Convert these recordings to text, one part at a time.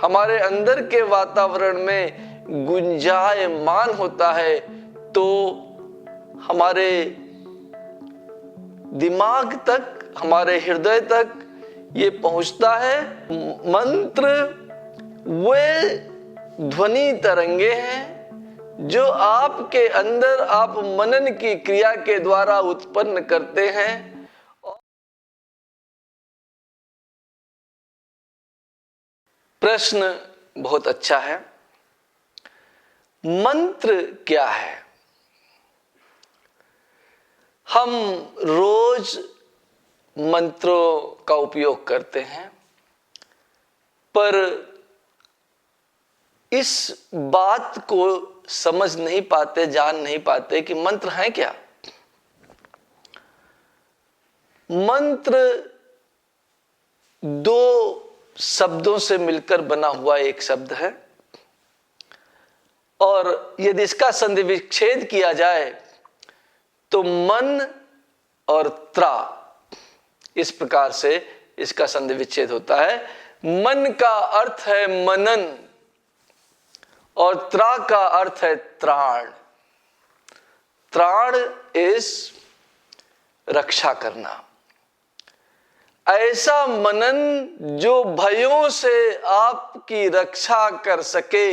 हमारे अंदर के वातावरण में गुंजायमान होता है तो हमारे दिमाग तक, हमारे हृदय तक ये पहुंचता है। मंत्र वे ध्वनि तरंगे हैं जो आपके अंदर आप मनन की क्रिया के द्वारा उत्पन्न करते हैं। प्रश्न बहुत अच्छा है। मंत्र क्या है? हम रोज मंत्रों का उपयोग करते हैं, पर इस बात को समझ नहीं पाते, जान नहीं पाते कि मंत्र है क्या। मंत्र दो शब्दों से मिलकर बना हुआ एक शब्द है, और यदि इसका संधि विच्छेद किया जाए तो मन और त्रा, इस प्रकार से इसका संधि विच्छेद होता है। मन का अर्थ है मनन और त्रा का अर्थ है त्राण। त्राण इज रक्षा करना। ऐसा मनन जो भयों से आपकी रक्षा कर सके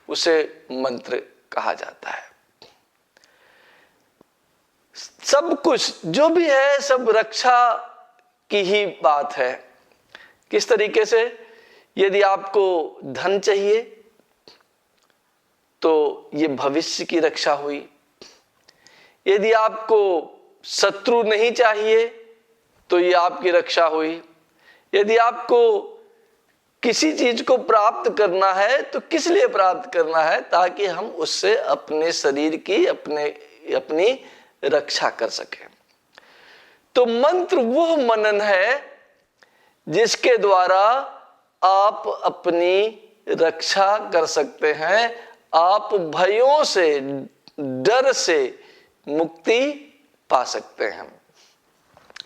उसे मंत्र कहा जाता है। सब कुछ जो भी है सब रक्षा की ही बात है। किस तरीके से? यदि आपको धन चाहिए तो ये भविष्य की रक्षा हुई। यदि आपको शत्रु नहीं चाहिए तो ये आपकी रक्षा हुई। यदि आपको किसी चीज को प्राप्त करना है तो किस लिए प्राप्त करना है? ताकि हम उससे अपने शरीर की अपनी रक्षा कर सके। तो मंत्र वो मनन है जिसके द्वारा आप अपनी रक्षा कर सकते हैं। आप भयों से, डर से मुक्ति पा सकते हैं।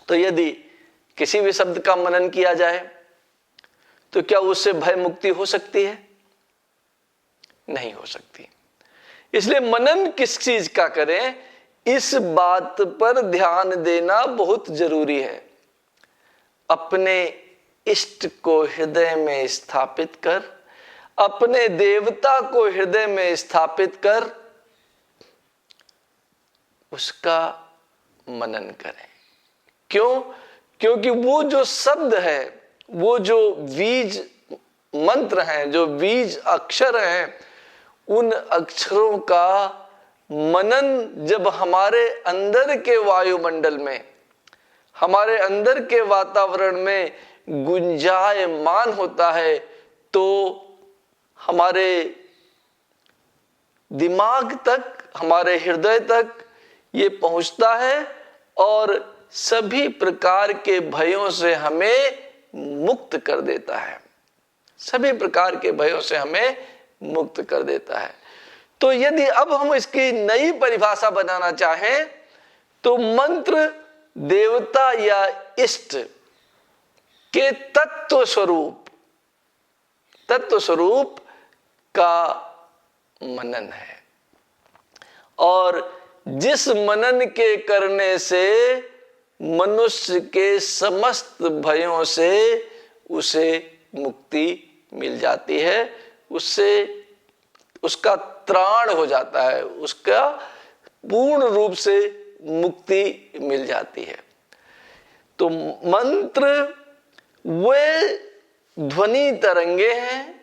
तो यदि किसी भी शब्द का मनन किया जाए तो क्या उससे भय मुक्ति हो सकती है? नहीं हो सकती। इसलिए मनन किस चीज का करें, इस बात पर ध्यान देना बहुत जरूरी है। अपने इष्ट को हृदय में स्थापित कर, अपने देवता को हृदय में स्थापित कर उसका मनन करें। क्यों? क्योंकि वो जो शब्द है, वो जो बीज मंत्र हैं, जो बीज अक्षर हैं, उन अक्षरों का मनन जब हमारे अंदर के वायुमंडल में, हमारे अंदर के वातावरण में गुंजायमान होता है तो हमारे दिमाग तक, हमारे हृदय तक ये पहुंचता है और सभी प्रकार के भयों से हमें मुक्त कर देता है। सभी प्रकार के भयों से हमें मुक्त कर देता है। तो यदि अब हम इसकी नई परिभाषा बनाना चाहें तो मंत्र देवता या इष्ट के तत्व स्वरूप का मनन है, और जिस मनन के करने से मनुष्य के समस्त भयों से उसे मुक्ति मिल जाती है, उससे उसका त्राण हो जाता है, उसका पूर्ण रूप से मुक्ति मिल जाती है। तो मंत्र वे ध्वनि तरंगे हैं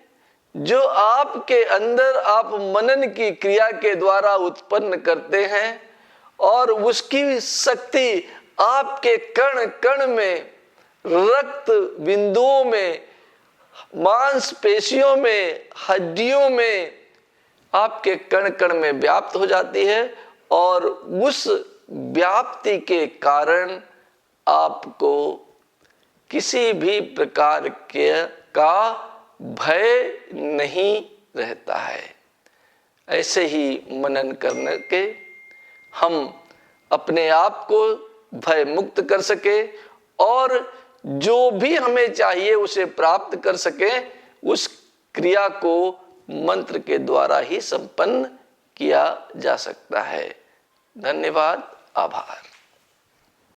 जो आपके अंदर आप मनन की क्रिया के द्वारा उत्पन्न करते हैं, और उसकी शक्ति आपके कण कण में, रक्त बिंदुओं में, मांसपेशियों में, हड्डियों में, आपके कण कण में व्याप्त हो जाती है, और उस व्याप्ति के कारण आपको किसी भी प्रकार का भय नहीं रहता है। ऐसे ही मनन करने के हम अपने आप को भय मुक्त कर सके और जो भी हमें चाहिए उसे प्राप्त कर सके, उस क्रिया को मंत्र के द्वारा ही संपन्न किया जा सकता है। धन्यवाद, आभार।